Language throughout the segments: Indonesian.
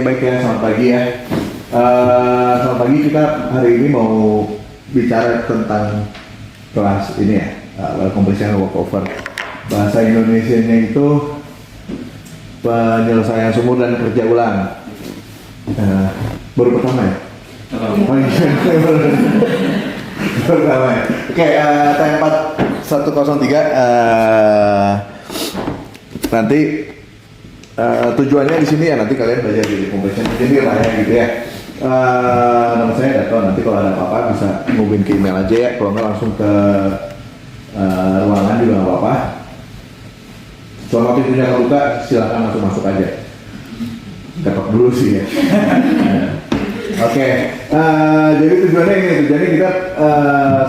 baik ya, selamat pagi ya. Selamat pagi, kita hari ini mau bicara tentang kelas ini ya, well completion walkover. Bahasa Indonesianya itu penyelesaian sumur dan kerja ulang. Baru pertama ya? Oh iya, baru pertama ya. Oke, TM 4103 nanti tujuannya di sini ya, nanti kalian belajar jadi completion engineer lah ya gitu ya. Nama saya Dato, nanti kalau ada apa-apa bisa ngubungin ke email aja ya, kalau nggak langsung ke ruangan juga nggak apa-apa. Selama pintunya kebuka silakan masuk aja. Ketok dulu sih ya. Oke, jadi tujuannya kita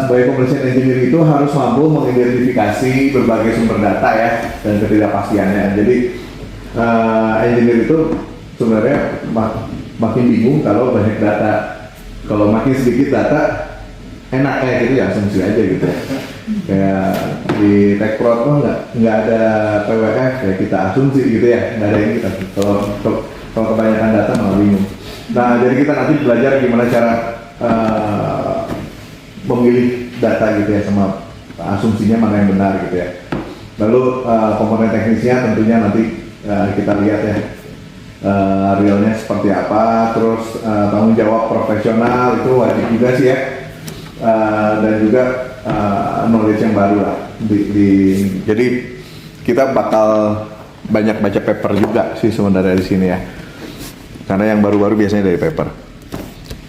sebagai completion engineer itu harus mampu mengidentifikasi berbagai sumber data ya dan ketidakpastiannya. Jadi engineer itu sebenarnya makin bingung kalau banyak data. Kalau makin sedikit data enak kayak gitu ya, asumsi aja gitu. Kayak di TechProt tuh nggak ada PWF ya, kita asumsi gitu ya, nggak ada yang kita. Kalau kebanyakan data malah bingung. Nah, jadi kita nanti belajar gimana cara memilih data gitu ya, sama asumsinya mana yang benar gitu ya. Lalu komponen teknisnya tentunya nanti kita lihat ya, realnya seperti apa, terus tanggung jawab profesional itu wajib juga sih ya, dan juga knowledge yang baru lah. Jadi kita bakal banyak baca paper juga sih sebenarnya di sini ya. Karena yang baru-baru biasanya dari paper.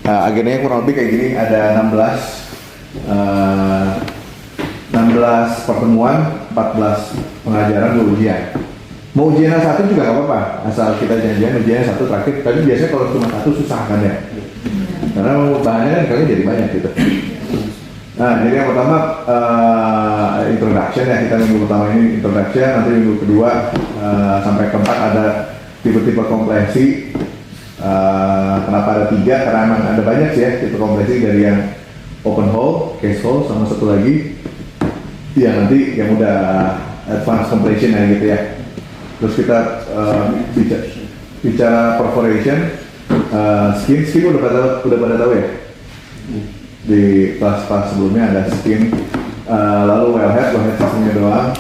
Agendanya kurang lebih kayak gini, ada 16 pertemuan, 14 pengajaran, 2 ujian. Mau ujian satu juga nggak apa-apa, asal kita janjian ujian satu terakhir. Tapi biasanya kalau cuma satu susah kan ya. Karena bahannya kan kalian jadi banyak gitu. Nah, jadi yang pertama introduction ya, kita minggu pertama ini introduction, nanti minggu kedua sampai keempat ada tipe-tipe kompresi. Kenapa ada 3? Karena emang ada banyak sih ya tipe kompresi, dari yang open hole, case hole, sama satu lagi yang nanti yang udah advanced compression ya gitu ya. Terus kita bicara perforation, skin udah pada tahu ya. Di kelas sebelumnya ada skin, lalu wellhead sistemnya doang,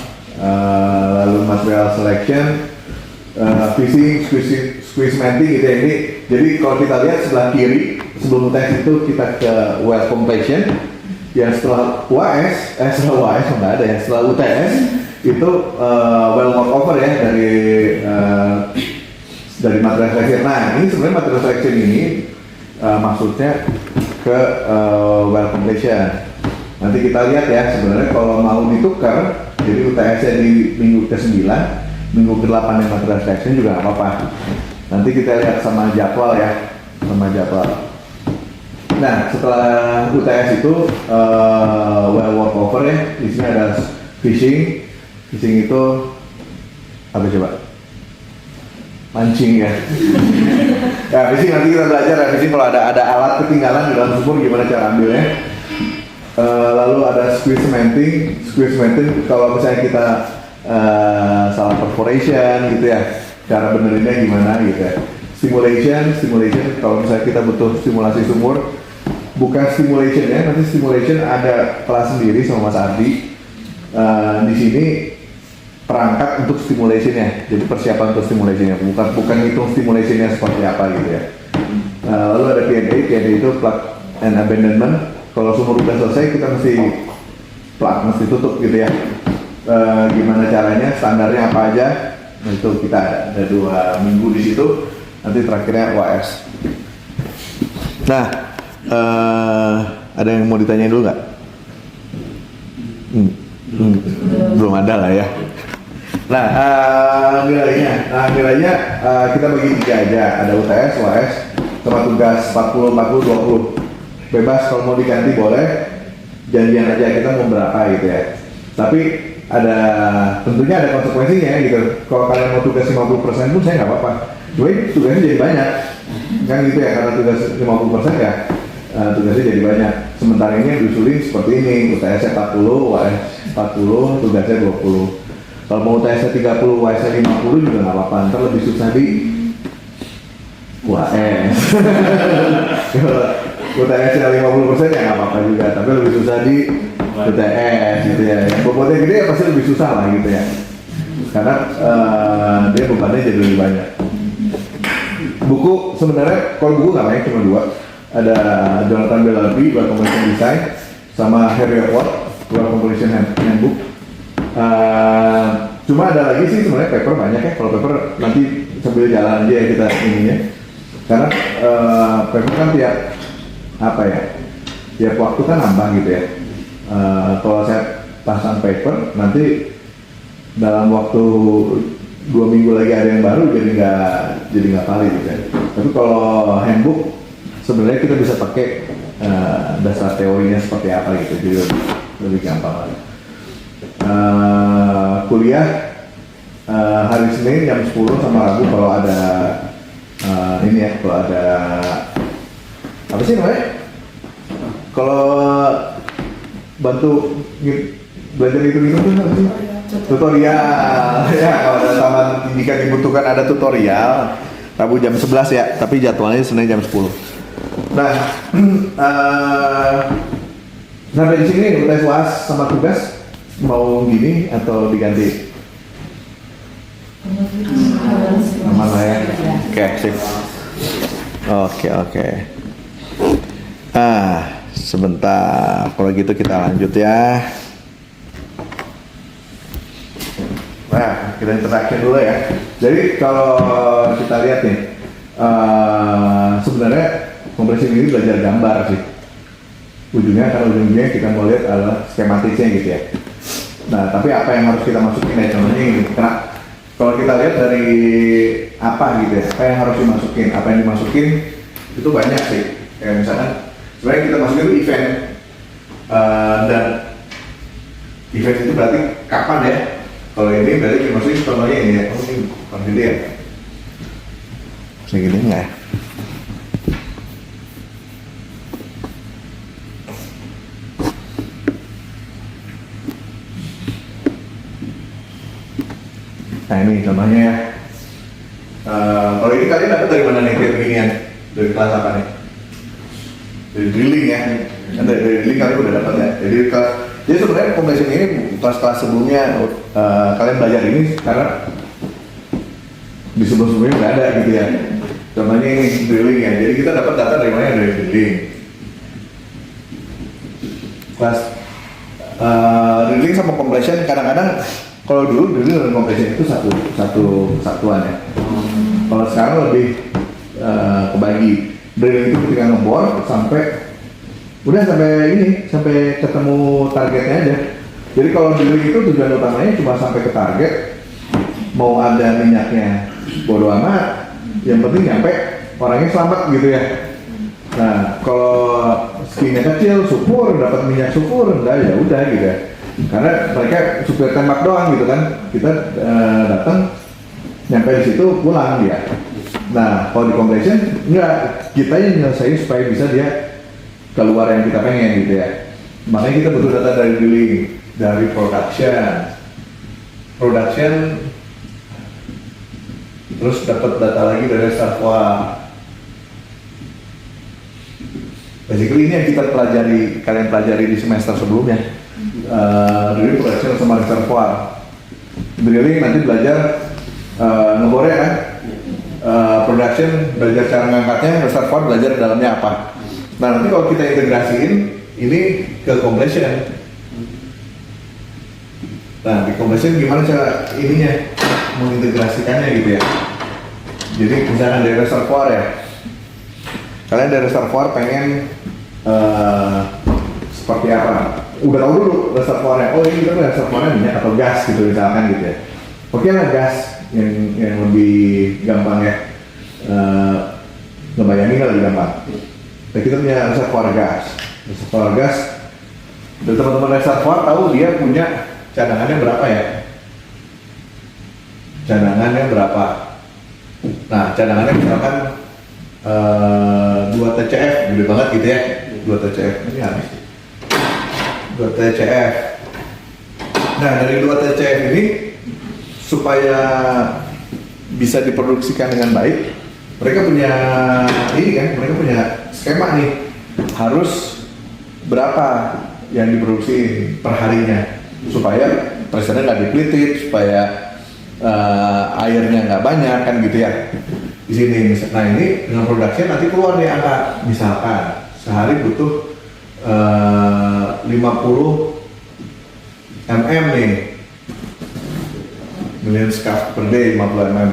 lalu material selection, fishing, squeeze mating gitu ya. Ini jadi kalau kita lihat sebelah kiri sebelum UTS itu kita ke well completion, yang setelah UAS nggak ada ya, setelah UTS itu well workover ya dari material selection. Nah, ini sebenarnya material selection ini maksudnya ke well completion. Nanti kita lihat ya, sebenarnya kalau mau ditukar jadi UTS-nya di minggu ke-9, minggu ke-8 yang material selection juga nggak apa-apa. Nanti kita lihat sama jadwal ya, sama jadwal. Nah, setelah UTS itu well workover ya, di sini ada fishing. Fishing itu apa coba? Mancing ya. Ya, fishing nanti kita belajar ya, fishing kalau ada alat ketinggalan di dalam sumur gimana cara ambilnya. Lalu ada squeeze cementing kalau misalnya kita salah perforation gitu ya, cara benerinnya gimana gitu ya. Stimulation kalau misalnya kita butuh stimulasi sumur, bukan stimulation ya, nanti stimulation ada kelas sendiri sama Mas Ardi. Di sini perangkat untuk stimulationnya, jadi persiapan untuk stimulationnya, bukan hitung stimulationnya seperti apa gitu ya. Lalu ada P&A itu plug and abandonment. Kalau sumur udah selesai kita mesti tutup gitu ya. Gimana caranya, standarnya apa aja, nah, itu kita ada 2 minggu di situ. Nanti terakhirnya UAS. Nah, ada yang mau ditanyain dulu nggak? Belum ada lah ya. Nah, nilainya kita bagi 3 aja. Ada UTS, UAS, sama tugas 40, 20. Bebas, kalau mau diganti boleh. Janjian aja kita mau berapa gitu ya. Tapi tentunya ada konsekuensinya gitu. Kalau kalian mau tugas 50% pun saya nggak apa-apa. Cuma tugasnya jadi banyak. Kan gitu ya, karena tugas 50% ya tugasnya jadi banyak. Sementara ini yang diusulin seperti ini, UTS-nya 40, UAS 40, tugasnya 20. Kalau mau UTS-nya 30, UAS-nya 50 juga nggak apa-apa, ntar lebih susah di UAS. Kalau UTS yang 50% ya nggak apa-apa juga, tapi lebih susah di UTS gitu ya. Yang bobotnya gede ya pasti lebih susah lah gitu ya. Karena dia bebannya jadi lebih banyak. Buku sebenarnya, kalau buku nggak banyak, cuma 2. Ada Jonathan Bellarby, buat Completion Design, sama Harriet Ward, buat Completion Handbook. Cuma ada lagi sih sebenarnya paper banyak ya. Kalau paper nanti sambil jalan aja ya kita ininya. Karena paper kan tiap waktu kan nambah gitu ya. Kalau saya pasang paper nanti dalam waktu 2 minggu lagi ada yang baru, jadi nggak valid gitu ya. Tapi kalau handbook sebenarnya kita bisa pakai dasar teorinya seperti apa gitu, jadi lebih gampang lagi. Kuliah hari Senin jam 10 sama Rabu kalau ada kalau ada apa sih namanya? Kalau bantu belajar itu tuh apa sih? Tutorial. Ya, kalau ada taman jika dibutuhkan ada tutorial. Rabu jam 11 ya, tapi jadwalnya Senin jam 10. Nah, sampai di sini tes UAS sama tugas mau gini atau diganti? Aman lah ya. Oke, sip. Oke. Sebentar. Kalau gitu kita lanjut ya. Nah, kita interaksi dulu ya. Jadi kalau kita lihat nih, sebenarnya kompresi ini belajar gambar sih. Ujungnya kita mau lihat adalah skematisnya gitu ya. Nah, tapi apa yang harus kita masukin ya, contohnya ini. Karena kalau kita lihat dari apa gitu ya, apa yang harus dimasukin, apa yang dimasukin itu banyak sih. Kayak misalkan, sebenarnya kita masukin itu event, dan event itu berarti kapan ya? Kalau ini berarti dimasukin contohnya ini ya. Oh, ini bukan gede ya? Segini enggak ya? Nah ini contohnya ya. Kalau ini kalian dapat dari mana nih kayak beginian? Dari kelas apa nih? Dari drilling ya. Dari drilling kalian udah dapat ya. Jadi sebenarnya completion ini kelas-kelas sebelumnya kalian belajar ini karena di sebelum-sebelumnya nggak ada gitu ya. Contohnya ini drilling ya. Jadi kita dapat data dari mana? Dari drilling. Kelas drilling sama completion kadang-kadang kalau dulu drilling dan completion itu satu kesatuan ya. Kalau sekarang lebih kebagi. Drilling itu ketika ngebor sampai ketemu targetnya aja. Jadi kalau drilling itu tujuan utamanya cuma sampai ke target. Mau ada minyaknya bodo amat, yang penting nyampe orangnya selamat gitu ya. Nah kalau skinya kecil, syukur dapat minyak, syukur enggak ya udah gitu ya. Karena mereka supir tembak doang gitu kan, kita datang nyampe di situ pulang dia. Nah kalau di completion enggak, kita yang nyelesain supaya bisa dia keluar yang kita pengen gitu ya. Makanya kita butuh data dari drilling, dari production, terus dapat data lagi dari reservoir. Basically ini yang kalian pelajari di semester sebelumnya. Drilling, production sama reservoir. Drilling nanti belajar ngebornya kan. Production belajar cara ngangkatnya, reservoir belajar dalamnya apa. Nah nanti kalau kita integrasiin ini ke completion. Nah di completion gimana cara ininya mengintegrasikannya gitu ya. Jadi misalkan dari reservoir ya, kalian dari reservoir pengen seperti apa? Udah tahu dulu reservoirnya. Oh ini kan reservoirnya minyak atau gas gitu misalkan gitu ya. Oke lah gas yang lebih gampang ya. Ngebayangin lebih gampang. Nah, kita punya reservoir gas. Dan teman-teman reservoir tahu dia punya cadangannya berapa ya? Nah, cadangannya misalkan 2 TCF, gede banget gitu ya. 2 TCF, ini habis. 2 TCF. Nah, dari 2 TCF ini supaya bisa diproduksikan dengan baik, mereka punya ini kan, mereka punya skema nih, harus berapa yang diproduksi per harinya supaya pressure-nya nggak depleted, supaya airnya nggak banyak kan gitu ya di sini. Nah ini dengan production nanti keluar nih angka, misalkan sehari butuh 50 mm nih, million scarf per day, 50 mm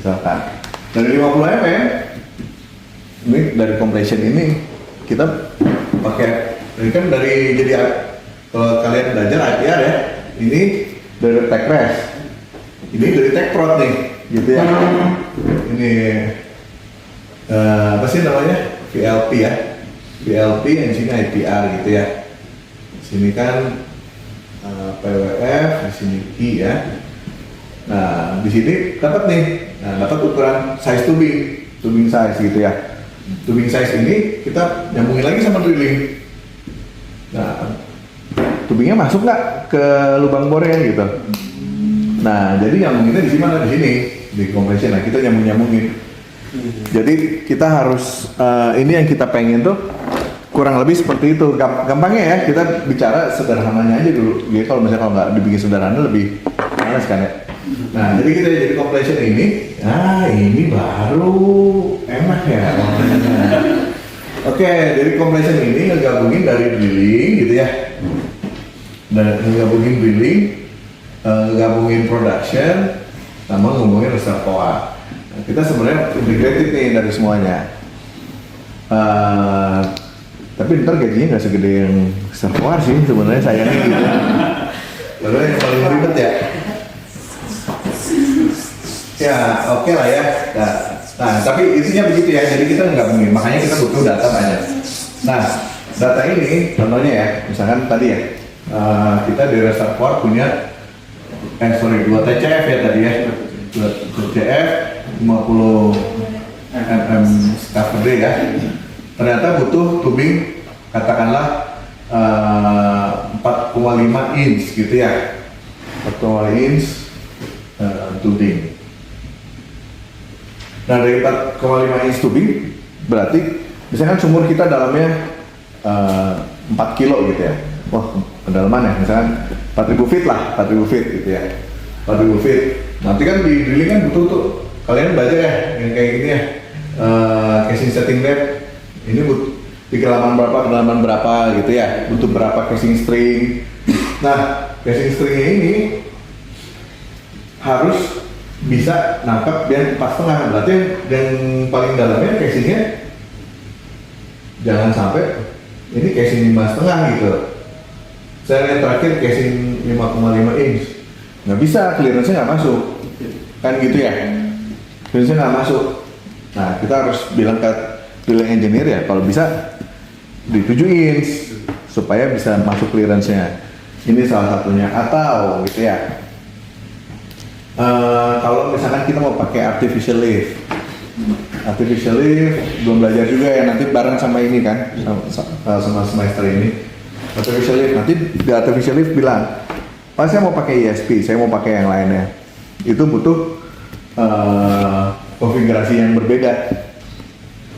misalkan. Dari 50 mm ini dari compression ini kita pakai, ini kan dari, jadi kalau kalian belajar IPR ya, ini dari tech press, ini dari tech prod nih gitu ya. Ini apa sih namanya, VLP ya, VLP yang sini IPR gitu ya. Sini kan PWF, di sini I ya. Nah di sini dapat nih, dapat ukuran size tubing size gitu ya. Tubing size ini kita nyambungin lagi sama drilling. Nah tubingnya masuk nggak ke lubang bornya gitu. Nah jadi nyambunginnya di mana? Di sini, di compression. Nah kita nyambungin. Jadi kita harus ini yang kita pengen tuh kurang lebih seperti itu. Gampangnya ya, kita bicara sederhananya aja dulu. Jadi kalau misalnya kalau nggak dibikin sederhana lebih males kan ya. Nah jadi kita jadi compression ini, nah ini baru enak ya. Oke, jadi compression ini ngegabungin dari drilling gitu ya, dan ngegabungin drilling, ngegabungin production, sama ngomongin reservoir. Nah, kita sebenarnya integrated nih dari semuanya. Tapi ntar gajinya nggak segede yang reservoir sih sebenarnya, sayangnya gitu. Lalu yang paling ribet ya. Ya oke lah ya. Nah tapi isinya begitu ya, jadi kita nggak mungkin, makanya kita butuh data banyak. Nah data ini contohnya ya, misalkan tadi ya, kita di reservoir punya 2 TCF ya tadi ya, 2 TCF 50 mm scarf per day ya. Ternyata butuh tubing katakanlah 4,5 inch gitu ya, 4,5 inch tubing. Nah dari 4,5 inch tubing berarti misalkan sumur kita dalamnya 4 kilo gitu ya. Wah kedalaman ya, misalkan 4.000 feet lah, 4.000 feet gitu ya, 4.000 feet. Nanti kan di drilling kan butuh tuh, kalian belajar ya yang kayak gini ya, casing setting depth. Ini butuh di kedalaman berapa gitu ya, butuh berapa casing string. Nah casing stringnya ini harus bisa nangkap yang 4,5, berarti yang paling dalamnya casingnya jangan sampai ini casing 5,5 gitu. Saya lihat terakhir casing 5,5 inch, nggak bisa, clearance-nya nggak masuk kan gitu ya, clearance-nya nggak masuk. Nah kita harus bilang ke drilling engineer ya, kalau bisa di 7 inch supaya bisa masuk clearance-nya. Ini salah satunya. Atau gitu ya, kalau misalkan kita mau pakai artificial lift belum belajar juga ya, nanti bareng sama ini kan, sama semester ini artificial lift. Nanti di artificial lift bilang, Pak saya mau pakai ESP, saya mau pakai yang lainnya, itu butuh konfigurasi yang berbeda.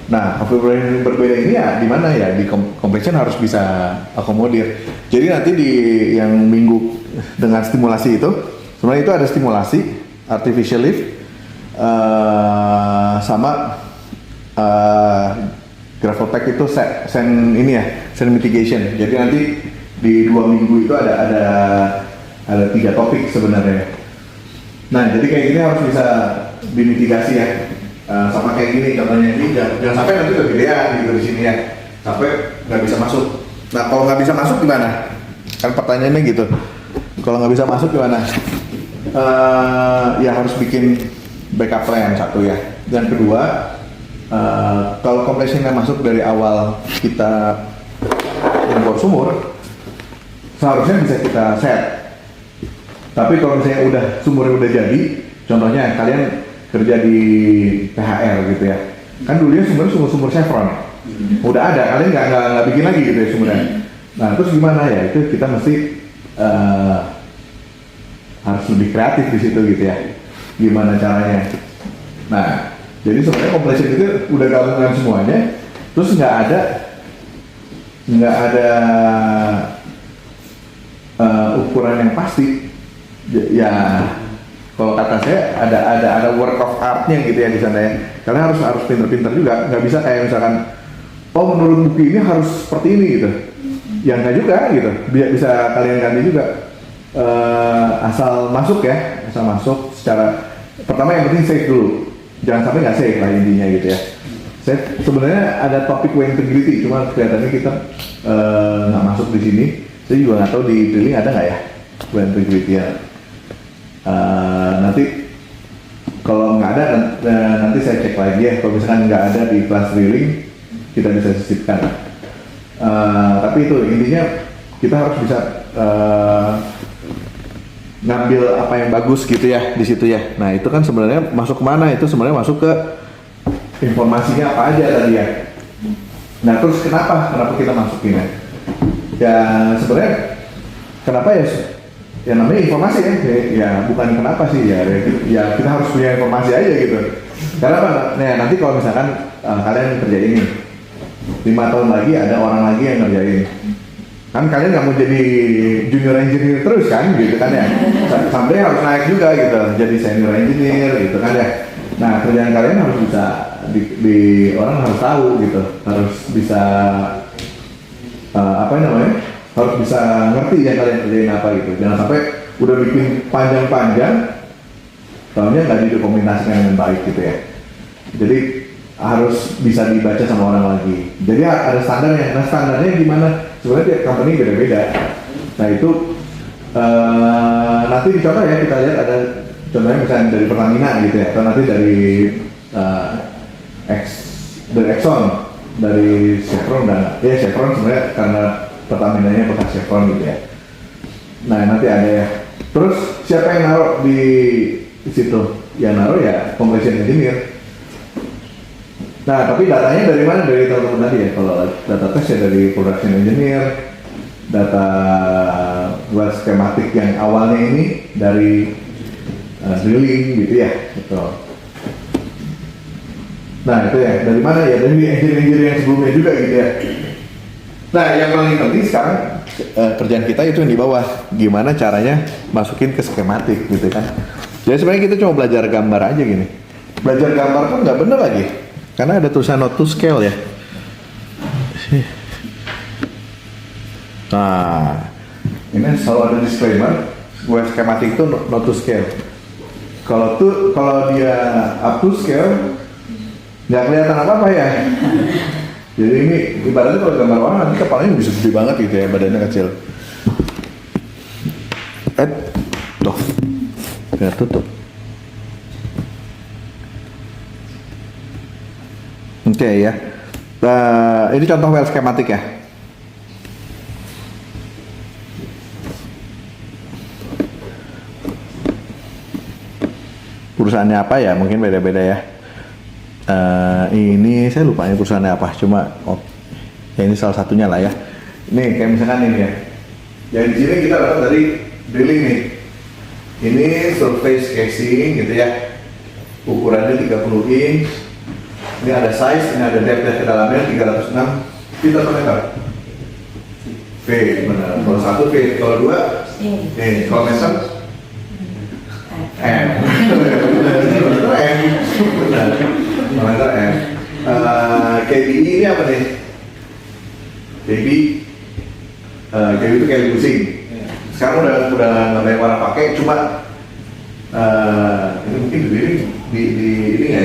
Nah, konfigurasi yang berbeda ini ya di mana ya, di compression harus bisa akomodir. Jadi nanti di yang minggu dengan stimulasi itu, sebenarnya itu ada stimulasi artificial lift sama gravel pack itu sand ini ya, sand mitigation. Jadi nanti di 2 minggu itu ada 3 topik sebenarnya. Nah jadi kayak gini harus bisa dimitigasi ya. Sama kayak gini contohnya ini, jangan sampai nanti kegedean gitu di sini ya, sampai nggak bisa masuk. Nah kalau nggak bisa masuk gimana? Kan pertanyaannya gitu. Kalau nggak bisa masuk gimana? Ya harus bikin backup plan satu ya. Dan kedua, kalau compressionnya masuk dari awal kita impor sumur, seharusnya bisa kita set. Tapi kalau misalnya sumurnya udah jadi, contohnya kalian kerja di PHR gitu ya, kan dulunya sumur Chevron ya, udah ada, kalian nggak bikin lagi gitu ya sumurnya. Nah terus gimana ya, itu kita mesti harus lebih kreatif di situ gitu ya, gimana caranya. Nah Jadi sebenarnya compression itu udah gabungan semuanya, terus nggak ada ukuran yang pasti. Ya kalau kata saya ada work of artnya gitu ya di sana ya. Kalian harus pinter-pinter juga, nggak bisa kayak misalkan oh menurut buku ini harus seperti ini gitu. Yang nggak juga gitu, bisa kalian ganti juga. Asal masuk secara pertama yang penting safe dulu, jangan sampai nggak safe lah intinya gitu ya. Safe sebenarnya ada topik integrity, cuma kelihatannya kita nggak masuk di sini. Saya juga nggak tahu di drilling ada nggak ya integrity ya. Nanti kalau nggak ada nanti saya cek lagi ya. Kalau misalkan nggak ada di kelas drilling kita bisa sisipkan. Tapi itu intinya kita harus bisa ngambil apa yang bagus gitu ya di situ ya. Nah itu kan sebenarnya masuk kemana? Itu sebenarnya masuk ke informasinya apa aja tadi ya. Nah terus kenapa kita masukin ya? Ya sebenarnya kenapa ya? Ya namanya informasi ya bukan kenapa sih ya kita harus punya informasi aja gitu. Karena apa? Nah nanti kalau misalkan kalian kerja ini 5 tahun lagi ada orang lagi yang ngerjain. Kan kalian nggak mau jadi junior engineer terus kan gitu kan ya, sampai harus naik juga gitu jadi senior engineer gitu kan ya. Nah kerjaan kalian harus bisa di orang harus tahu gitu, harus bisa harus bisa ngerti ya kalian kerjain apa gitu. Jangan sampai udah bikin panjang-panjang tahunya nggak didokumentasikan dengan baik gitu ya. Jadi harus bisa dibaca sama orang lagi. Jadi ada standarnya. Nah standarnya gimana? Sebenarnya tiap company beda-beda. Nah itu nanti dicontoh ya, kita lihat ada contohnya misalnya dari Pertamina gitu ya, atau nanti dari Exxon, dari Chevron dan ya Chevron sebenarnya karena Pertaminanya bekas Chevron gitu ya. Nah nanti ada ya. Terus siapa yang naruh di situ? Yang naruh ya compression engineer. Nah, tapi datanya dari mana? Dari teman-teman tadi ya. Kalau data test ya dari production engineer, data well schematic yang awalnya ini dari drilling gitu ya. Gitu. Nah, itu ya. Dari mana ya? Dari engineer yang sebelumnya juga gitu ya. Nah, yang paling penting sekarang kerjaan kita itu yang di bawah. Gimana caranya masukin ke skematik gitu kan. Jadi sebenarnya kita cuma belajar gambar aja gini. Belajar gambar kan nggak bener lagi. Karena ada tulisan not to scale ya. Nah, ini selalu ada disclaimer, web schematic itu not to scale. Kalau dia up to scale, nggak kelihatan apa-apa ya. Jadi ini ibaratnya kalau gambar orang nanti kepalanya bisa gede banget gitu ya, badannya kecil. Tuh, biar tutup. Oke ya, ini contoh well schematic ya. Perusahaannya apa ya? Mungkin beda-beda ya. Ini saya lupa ini perusahaannya apa. Cuma ya ini salah satunya lah ya. Nih kayak misalkan ini ya. Yang di sini kita dapat dari drilling nih. Ini surface casing gitu ya. Ukurannya 30 inch. Ini ada size, ini ada depth ke dalamnya 306 feet per meter. Feet, benar. Kalau 1 feet, kalau 2 kalau meter M. M. Benar. Meter M. KBI ini apa nih? KBI itu kayak pusing. Sekarang udah nggak banyak orang pakai, cuma ini mungkin di ini nggak ya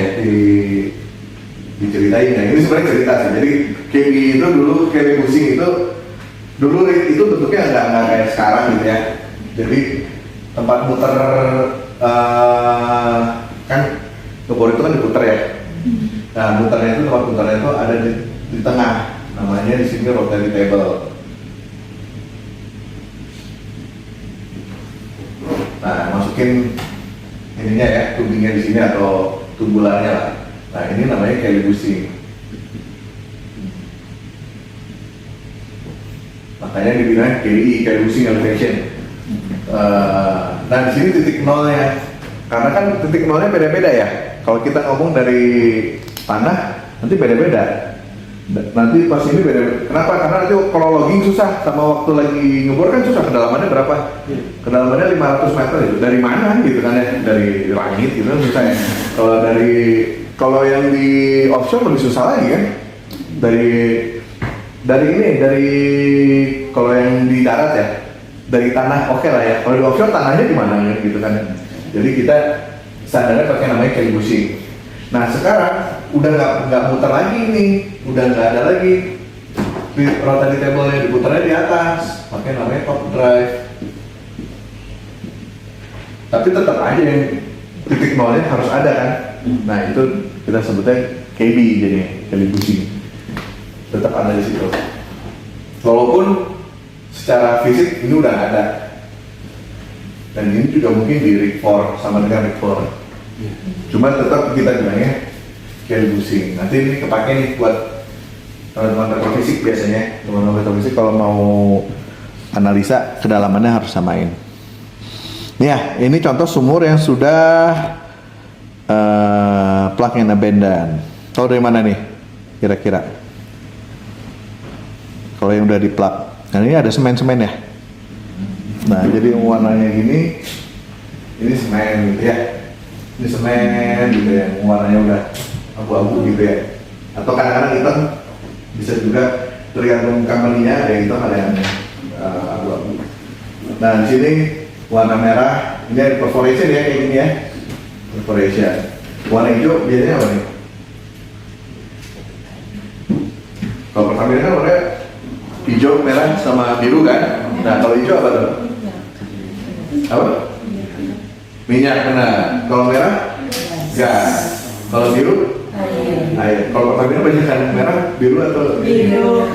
diceritain ya. Ini sebenarnya cerita sih. Jadi KBI itu dulu pusing itu dulu itu bentuknya nggak kayak sekarang gitu ya. Jadi tempat muter kan kebor itu kan diputer ya. Nah muternya itu tempat muternya itu ada di tengah. Namanya di sini rotary table. Nah masukin ininya ya, tubingnya di sini atau tubularnya lah. Nah ini namanya Kelly busing. Makanya dibilang Kelly busing elevation. Nah di sini titik nolnya, karena kan titik nolnya beda-beda ya. Kalau kita ngomong dari tanah, nanti beda-beda. Nanti pas ini beda. Kenapa? Karena nanti kalau logging susah, sama waktu lagi ngebor kan susah. Kedalamannya berapa? Kedalamannya 500 meter itu. Dari mana gitu kan ya? Dari langit gitu kan susah ya. Kalau yang di offshore lebih susah lagi kan? Dari kalau yang di darat ya, dari tanah oke lah ya. Kalau di offshore tanahnya di mana gitu kan? Jadi kita standarnya pakai namanya kelly bushing. Nah sekarang udah nggak muter lagi nih, udah nggak ada lagi rotary table-nya, diputarnya di atas, pakai namanya top drive. Tapi tetap aja yang titik nolnya harus ada kan. Nah itu kita sebutnya KB jadinya, kelly bushing. Tetap ada di situ. Walaupun secara fisik ini udah nggak ada. Dan ini juga mungkin di rig 4 sama dengan rig 4. Cuma tetap kita bilangnya kelly bushing. Nanti ini kepake nih buat teman-teman petrofisik biasanya. Teman-teman petrofisik kalau mau analisa kedalamannya harus samain. Ya, ini contoh sumur yang sudah plug and abandon. Tahu dari mana nih kira-kira? Kalau yang udah di plug. Nah ini ada semen-semen ya. Nah jadi warnanya gini, ini semen gitu ya. Ini semen gitu ya, warnanya udah abu-abu gitu ya. Atau kadang-kadang hitam, bisa juga tergantung company-nya, ada yang hitam ada yang abu-abu. Nah di sini warna merah, ini ada perforation ya kayak gini ya. Perforation. Warna hijau biasanya apa nih? Kalau pertama kan warnanya hijau, merah, sama biru kan? Nah kalau hijau apa tuh? Apa? Minyak, benar. Kalau merah? Gas. Kalau biru? Air. Kalau pertamina banyak kan merah, biru atau? Biru.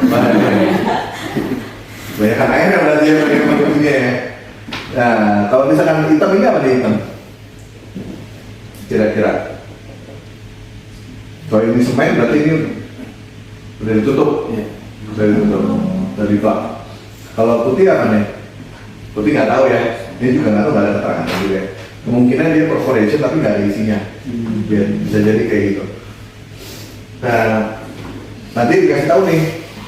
Banyak kan air yang berarti ya pakai bentuknya ya. Nah kalau misalkan hitam ini apa nih hitam? Kira-kira? Kalau ini semen berarti ini udah ditutup. Udah ditutup. Dari bak. Kalau putih apa nih? Putih nggak tahu ya. Dia juga nggak tahu, nggak ada keterangan juga. Kemungkinan dia perforation tapi nggak ada isinya. Bisa jadi kayak gitu. Nah, nanti dikasih tahu nih.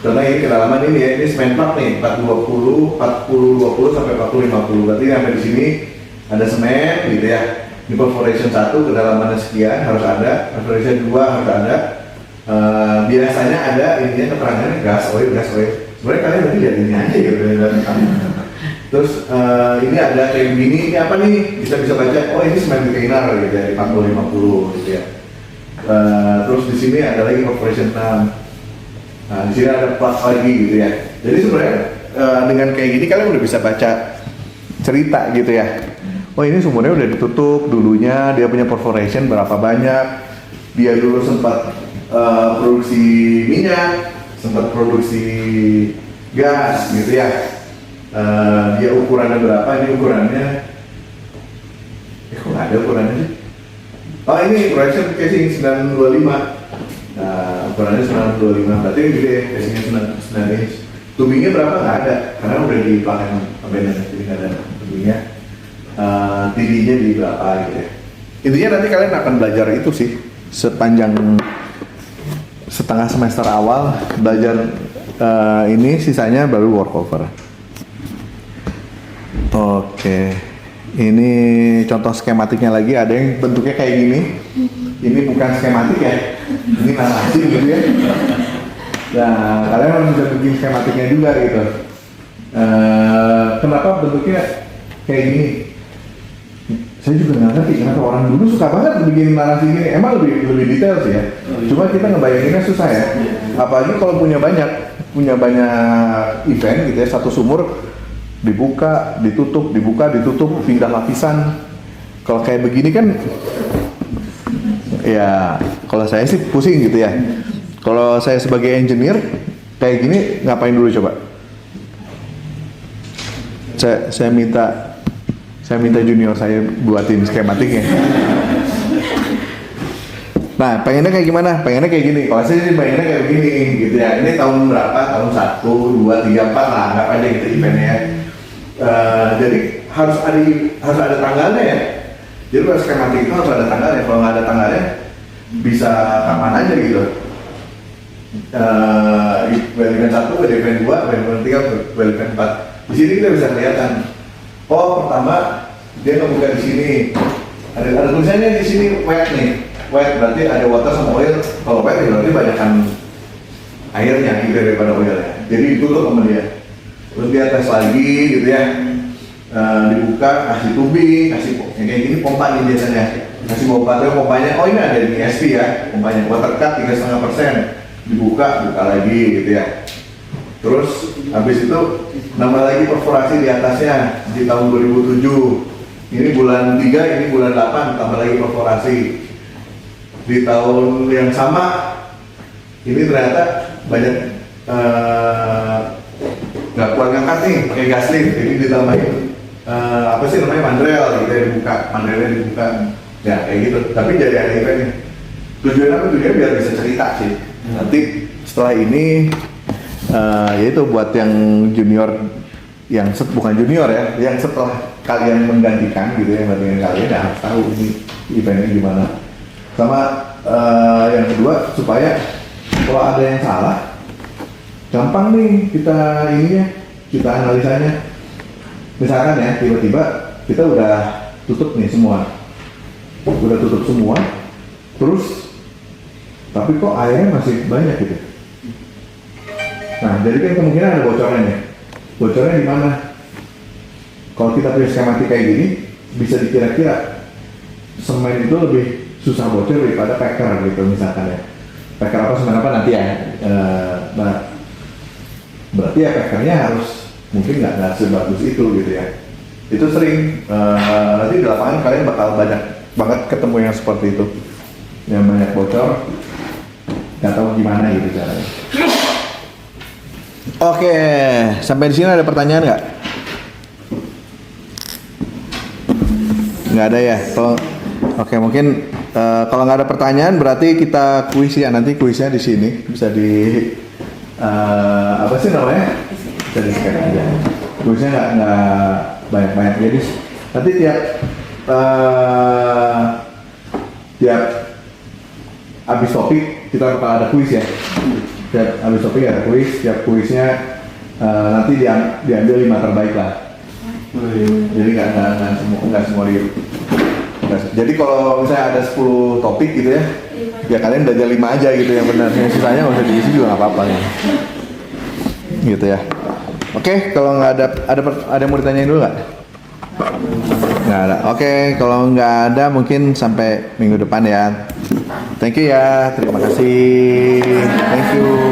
Karena ini kedalaman ini ya, ini semen plug nih 40-20 sampai 40-50. Berarti sampai di sini ada semen gitu ya. Ini perforation 1 kedalamannya sekian harus ada, perforation 2 harus ada. Biasanya ada ininya keterangannya gas oil. Sebenarnya kalian berarti lihat ini aja gitu ya. Terus ini ada kayak begini, ini apa nih? Kita bisa baca, oh ini semen retainer gitu ya, 40-50 gitu ya. Terus di sini ada lagi perforation 6. Nah di sini ada plug lagi gitu ya. Jadi sebenarnya dengan kayak gini kalian udah bisa baca cerita gitu ya. Oh ini sumurnya udah ditutup dulunya, dia punya perforation berapa banyak, dia dulu sempat produksi minyak, sempat produksi gas gitu ya. Dia ukurannya berapa, ini ukurannya kok nggak ada ukurannya sih? Oh ini projection casing 925. Nah ukurannya 925, berarti ini gede, casingnya 9 inch. Tubingnya berapa? Nggak ada, karena udah dipakai abandon, jadi nggak ada tubingnya. TD-nya di berapa gitu ya. Intinya nanti kalian akan belajar itu sih sepanjang setengah semester awal belajar ini, sisanya baru workover. Oke, ini contoh skematiknya lagi, ada yang bentuknya kayak gini. Ini bukan skematik ya, ini narasi gitu ya. Nah, kalian harus bisa bikin skematiknya juga gitu. Kenapa bentuknya kayak gini? Saya juga nggak ngerti kenapa orang dulu suka banget bikin narasi gini. Emang lebih detail sih ya. Cuma kita ngebayanginnya susah ya. Apalagi kalau punya banyak event gitu ya, satu sumur dibuka, ditutup, pindah lapisan. Kalau kayak begini kan, ya kalau saya sih pusing gitu ya. Kalau saya sebagai engineer kayak gini ngapain dulu coba? Saya minta junior saya buatin skematiknya. Nah, pengennya kayak gimana? Pengennya kayak gini. Kalau saya sih pengennya kayak begini, gitu ya. Ini tahun berapa? Tahun 1, 2, 3, 4 lah. Anggap aja gitu eventnya. Jadi harus ada tanggalnya ya. Jadi kalau skematik itu harus ada tanggalnya. Kalau nggak ada tanggalnya, bisa kapan aja gitu. Well event 1, well event 2, well event 3, well event 4. Di sini kita bisa kelihatan. Oh, pertama dia ngebuka di sini. Ada tulisannya di sini wet nih. Wet berarti ada water sama oil. Kalau wet berarti banyakkan airnya gitu daripada oilnya. Jadi ditutup sama dia. Terus dia tes lagi gitu ya. Dibuka, kasih tubing, kasih kayak gini pompa nih biasanya. Kasih pompa, tapi pompanya, oh ini ada di ESP ya, pompanya water cut 3,5%. Dibuka, buka lagi gitu ya. Terus habis itu nambah lagi perforasi di atasnya di tahun 2007. Ini bulan 3, ini bulan 8 tambah lagi perforasi. Di tahun yang sama ini ternyata banyak nggak kuat ngangkat nih kayak gas lift, ini ditambahin apa sih namanya mandrel gitu ya, dibuka, mandrelnya dibuka ya kayak gitu. Tapi jadi ada eventnya. Tujuannya apa? Tujuannya biar bisa cerita sih. Nanti setelah ini yaitu buat yang junior, yang bukan junior ya, yang setelah kalian menggantikan gitu ya, menggantikan kalian ya harus tahu ini eventnya gimana. Sama yang kedua supaya kalau ada yang salah gampang nih kita ininya, kita analisanya. Misalkan ya tiba-tiba kita udah tutup nih semua, terus tapi kok airnya masih banyak gitu. Nah, jadi kan kemungkinan ada bocornya nih. Bocornya di mana? Kalau kita punya skematik kayak gini, bisa dikira-kira semen itu lebih susah bocor daripada packer gitu misalkan ya. Packer apa semen apa nanti ya. Nah, berarti ya packernya harus mungkin nggak sebagus itu gitu ya. Itu sering nanti di lapangan kalian bakal banyak banget ketemu yang seperti itu, yang banyak bocor. Gak tahu gimana gitu caranya. Oke, sampai di sini ada pertanyaan nggak? Nggak ada ya. Oke, mungkin kalau nggak ada pertanyaan berarti kita kuis ya. Nanti kuisnya di sini bisa di apa sih namanya? Bisa di scan aja. Kuisnya nggak banyak-banyak. Jadi nanti tiap habis topik kita bakal ada kuis ya. Tiap habis topik ada kuis, tiap kuisnya nanti diambil 5 terbaik lah. Jadi nggak semua di. Jadi kalau misalnya ada 10 topik gitu ya kalian belajar 5 aja gitu yang benar. Yang sisanya nggak usah diisi juga nggak apa-apa ya. Gitu ya. Oke, kalau nggak ada yang mau ditanyain dulu nggak? Nggak ada. Oke, kalau nggak ada mungkin sampai minggu depan ya. Thank you ya, terima kasih. Thank you.